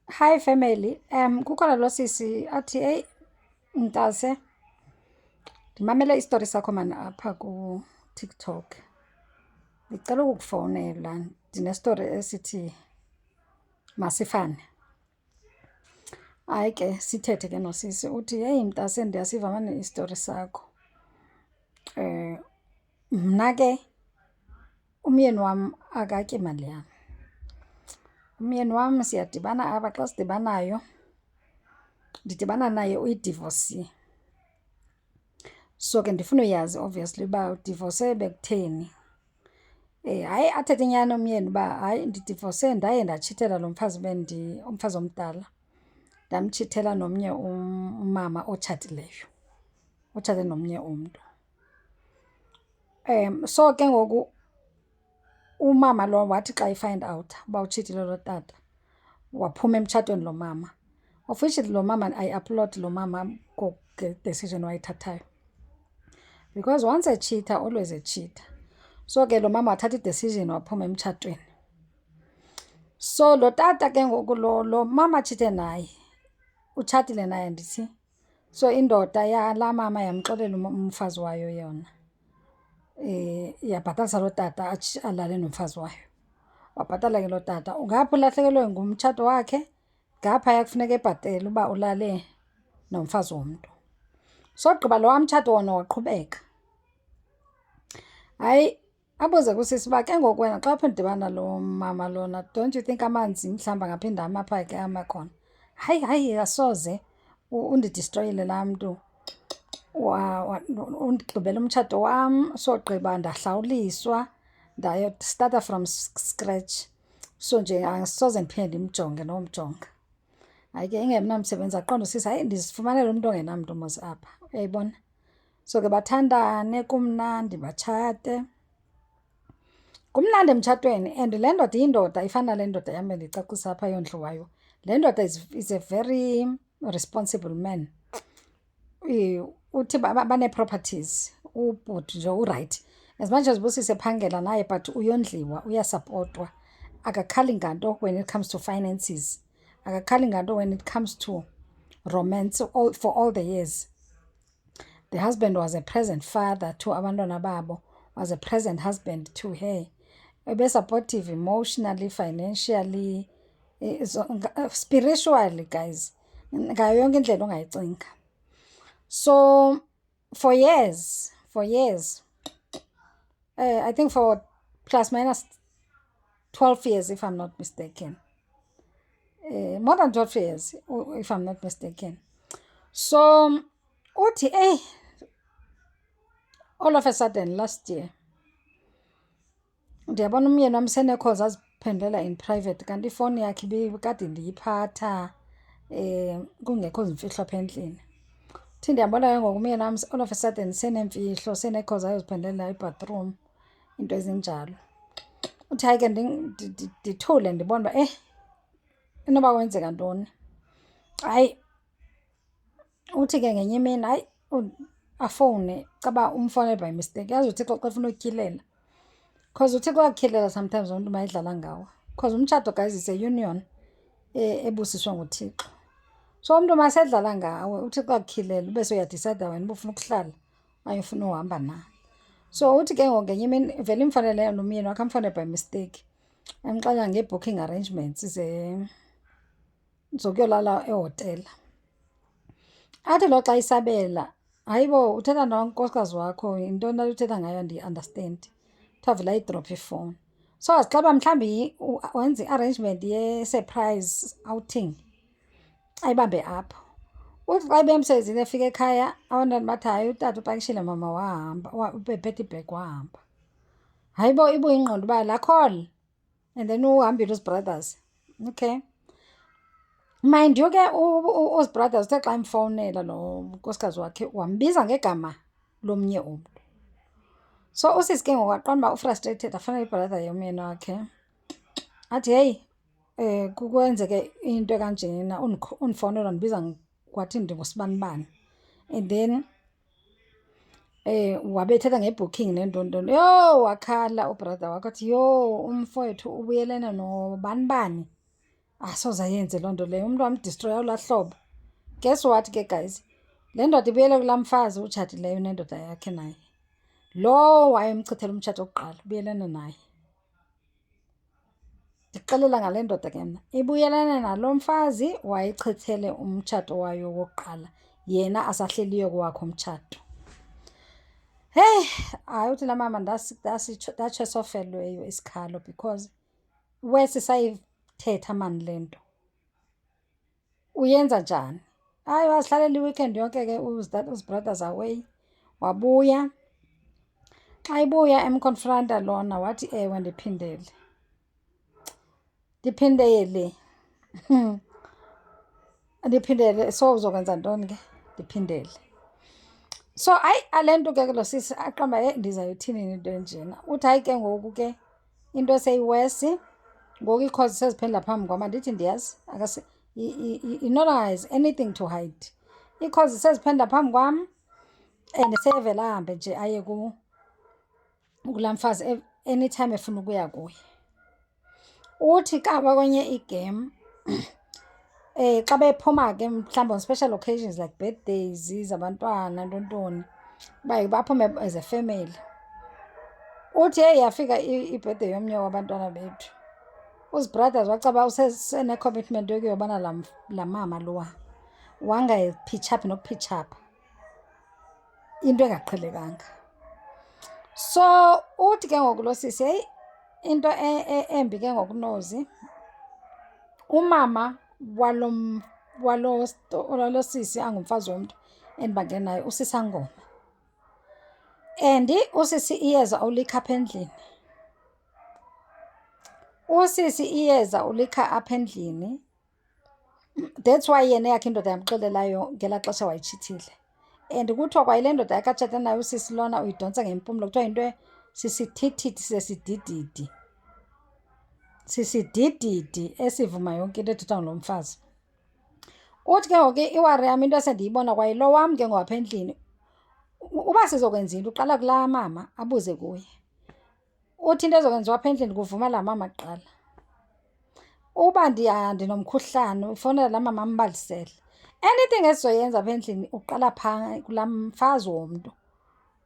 Hi family. Kukhona lo sisi athi mntase ndimamele isitori sakho mani apha ku-TikTok. Ndicela ukukufowunela ndinestori esithi masifane. Hayi ke sithethe ke nosisi uthi, heyi mntase ndiyasiva mani isitori sakho. Mna ke umyeni wam akatyi mali yam. Umyeni wam siyadibana apha, xa sidibanayo ndidibana naye uyidivosi. So ke ndifuna uyazi obviously uba udivose bekutheni. Hayi athethe inyani umyeni uba hayi ndidivose ndaye ndatshithela lo mfazi umfazi omdala, ndamtshithela nomnye umama otshatileyo, otshate nomnye umntu. So ke ngoku umama lo wathi xa i-find out uba utshitile lo tata waphuma emtshatweni lo mama, of which lo mama ayi-applaud lo mama decision wayithathayo, because once etshita always etshita. So ke lo mama wathatha i-decision waphuma emtshatweni. So lo tata ke ngoku lo mama atshite naye utshatile naye ndithi. So indoda yalaa mama yamxolela umfazi wayo yona, yabhatalisa lo tata alale nomfazi wayo. Wabhatala ke lo tata. Ngapha ulahlekelwe ngumtshato wakhe, ngaphaya kufuneka ebhatele uba ulale nomfazi womntu. So gqiba lo wamtshato wona waqhubeka. Hayi abuze kusisi uba ke ngoku wena xa uphendibana lo mama lona, don't you think amanzi mhlawumbi angaphinda ama phaa ke ama khona? Hayi asoze undidistroyile laa mntu, undigqibela umtshato wam. Sogqiba ndahlawuliswa stata from scratch. So nje asoze ndiphinde ndimjonge nomjonga. Hayi ke ingemnamsebenzi aqonda usisi, hayi ndizifumanele umntu ongenamntu mos apha, uyayibona. So ke bathandane kumnandi batshate. Kumnandi emtshatweni and le ndoda iyindoda ifana nale ndoda yam bendicacisa apha yondliwayo. Le ndoda is a very responsible man. Uthi banee-properties, ubhuti nje urayithi. As much as ubusisi ephangela naye but uyondliwa, uyasapotwa. Akakhali nganto when it comes to finances. Akakhali nganto when it comes to romance for all the years. The husband was a present father to abantwana babo, was a present husband to her. Ebe-supportive emotionally, financially, spiritually, guys. Ngayo yonke indlela ongayicinga. So for years, I think for plus minus 12 years if I'm not mistaken. More than 12 years if I'm not mistaken. So uthi all of a sudden last year ndiyabona umyeni wam senee-calls aziphendulela in private, kanti ifowuni yakhe ibikade ndiyiphatha kungekho zimfihlo apha endlini. Uthi ndiyabona ke ngoku umyeni wam all of a sudden seneemfihlo, senee-calls ayoziphendulela ebathroom, into ezinjalo. Uthi hayi ke ndithule ndibona uba inoba kwenzeka ntoni. Hayi uthi ke ngenye imini hayi afowune caba umfowunele by mistake. Yazi uThixo xa efuna ukutyhilela, because uThixo uyakutyhilela sometimes umntu uma edlala ngawo, because umtshato guys is a union ebusiswe nguThixo. So umntu uma sedlala ngawe uThixo akutyhilela ube soyadisayida wena uba ufuna ukuhlala okanye ufuna uhamba na. So uthi ke ngoku ngenye imini vele imfanele nomyeni wakhe amfowunele by mistake, emxelela ngee-booking arrangements zokuyolala ehotela. Athi lo xa isabela, hayibo uthetha nonkosikazi wakho, yintoni na uthetha ngayo andiyi-understand. Kuthiwa vele ayidrophe ifowuni. So azixaba mhlawumbi wenza i-arrangement ye-surprise outing ayibambe apho. Uthi xa ibemsebenzini efika ekhaya abantwana bathi hayi utata upakishile mama wahamba, ubephethe ibhegi wahamba. Hayibo ibuye ingqondo uba laa call and then uhambile uziBrothers. Okay. Mind you ke uziBrothers uthe xa emfowunela lo nkosikazi wakhe wambiza ngegama lomnye umntu. So usisi ke ngoku aqonda uba ufrustrated afana ibrother yomyeni wakhe. Athi heyi kukwenzeke into ekanjena, undifowunela ndibiza kwathi ndingusibanibani. And then wabethetha nge-booking neentoni. Wakhala ubrother wakhe athi umfowethu ubuyelene nobanibani. asoze ayenze loo nto leyo, umntu wamdistroya ulaa hlobo. Guess what ke guys, le ndoda ibuyele kulaa mfazi utshatileyo nendoda yakhe naye. Lo wayemchithela umtshato wokuqala ubuyelene naye. Ndixelela ngale ndoda ke mna, ibuyelene nalo mfazi wayechithele umtshato wayo wokuqala, yena asahleliyo kowakhe umtshato. Heyi, hayi uthi laa mama ndatsho esofelweyo isikhalo because wesisayithetha mani le nto. Uyenza njani? Hayi, wazihlalela i-weekend yonke ke uzibrothers away. Wabuya, xa ibuya emkonfranta lona wathi ewe ndiphindele. Ndiphindele, so uzokwenza ntoni ke? Ndiphindele. So hayi ale nto ke lo sisi aqamba ndizayithini into enjena. Uthi hayi ke ngoku ke into seyiwesi, ngoku iikhozi seziphendula phambi kwam. Andithi ndiyazi he no longer has anything to hide. Iikhozi seziphendula phambi kwam and sevela ahambe nje aye kulaa mfazi anytime efuna ukuya kuye. Uthi kaba kwenye igame xa bephuma ke mhlawumbi on special occasions like birthdays zabantwana ntontoni, baphume as a family. Uthi heyi yafika ibirthday yomnye wabantwana bethu, uzibrothers wacaba usene-commitment yokuyobona laa mama lowa, wangayiphitshaphi nokuphitshapha, into engaqhelekanga. So uthi ke ngoku lo sisi, heyi into embi ke ngokunozi, umama walo sisi angumfazi womntu endibangene naye uSisangoma, and usisi iyeza ulikha apha endlini. Usisi iyeza ulikha apha endlini. That's why yena yakhe indoda yamxelelayo ngelaa xesha wayitshithile. And kuthiwa kwayile ndoda yakhe atshate nayo usisi lona uyidontsa ngempumlo, kuthiwa yinto sisithithithi sesidididi. Sisidididi esivuma yonke into ethethwa ngulo mfazi. Uthi ke ngoku iwari yam into esendiyibona kwayilo wam ke ngoku apha endlini, uba sizokwenza into uqala kulaa mama abuze kuye. Uthi into ezokwenziwa apha endlini kuvuma laa mama kuqala. Uba ndinomkhuhlane ufowunela laa mama ambalisele. Anything esizoyenza apha endlini uqala phaa kulaa mfazi womntu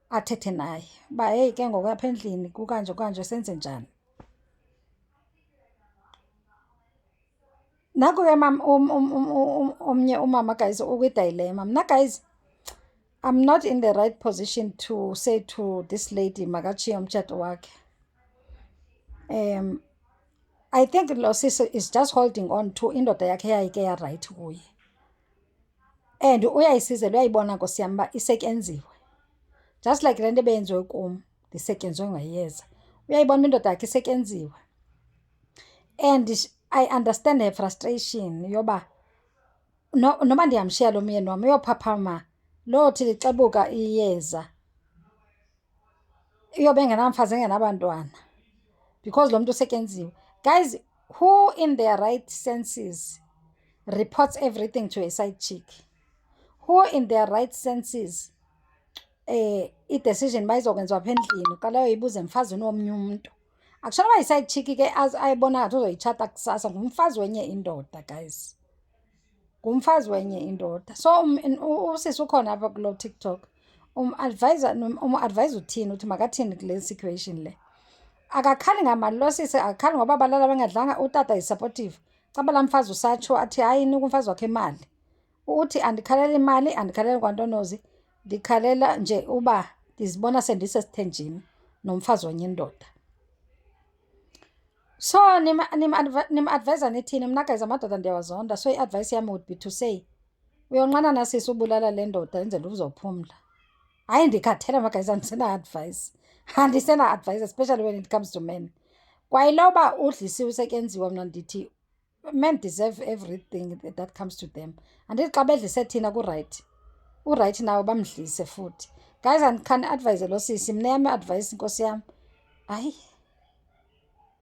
athethe naye uba heyi ke ngoku apha endlini kukanje kanje senze njani. Naku ke omnye umama guys ukwidilema. Mna guys, I'm not in the right position to say to this lady makatshiye umtshato wakhe. I think lo sisi is just holding on to indoda yakhe yayike yarayithi kuye, and uyayisizela, uyayibona nkosi yam uba isetyenziwe. Just like le nto ebeyenziwe kum, ndisetyenzwe ngayeza. Uyayibona uba indoda yakhe isetyenziwe, and I understand her frustration yoba noba ndiyamshiya lo myeni wam uyophaphama lothi lixebuka iyeza iyobe engenamfazi engenabantwana because lo mntu usetyenziwe. Guys, who in their right senses reports everything to a side chick? Who in their right senses i-decision bayizokwenziwa apha endlini uqala uyibuze emfazini womnye umntu? Akushona uba yi-side chick ke ayibona ngathi uzoyitshata kusasa, ngumfazi wenye indoda guys, ngumfazi wenye indoda. So usisi ukhona apha kulo TikTok, umadvayiza uthini, uthi makathini kule situation le. Akakhali ngamali lo sisi, akakhali ngoba balala bengadlanga. Utata is-supportive. Caba laa mfazi usatsho athi hayi nika umfazi wakhe imali. Uthi andikhaleli imali, andikhaleli kwantonozi, ndikhalela nje uba ndizibona sendisesithenjini nomfazi wenye indoda. So nimadvayiza nithini? Mna guys amadoda ndiyawazonda, so i-advice yam would be to say uyonqanana sisi ubulala le ndoda enzela uzophumla. Hayi ndikhathele magayizi, andisena-advice especially when it comes to men. Kwayiloba udlisiwe usetyenziwe, mna ndithi men deserve everything that comes to them. Andithi xa bedlise thina kurayithi, urayithi nawe bamdlise futhi. Guys, andikhani advise lo sisi, mna yam i-advice nkosi yam, hayi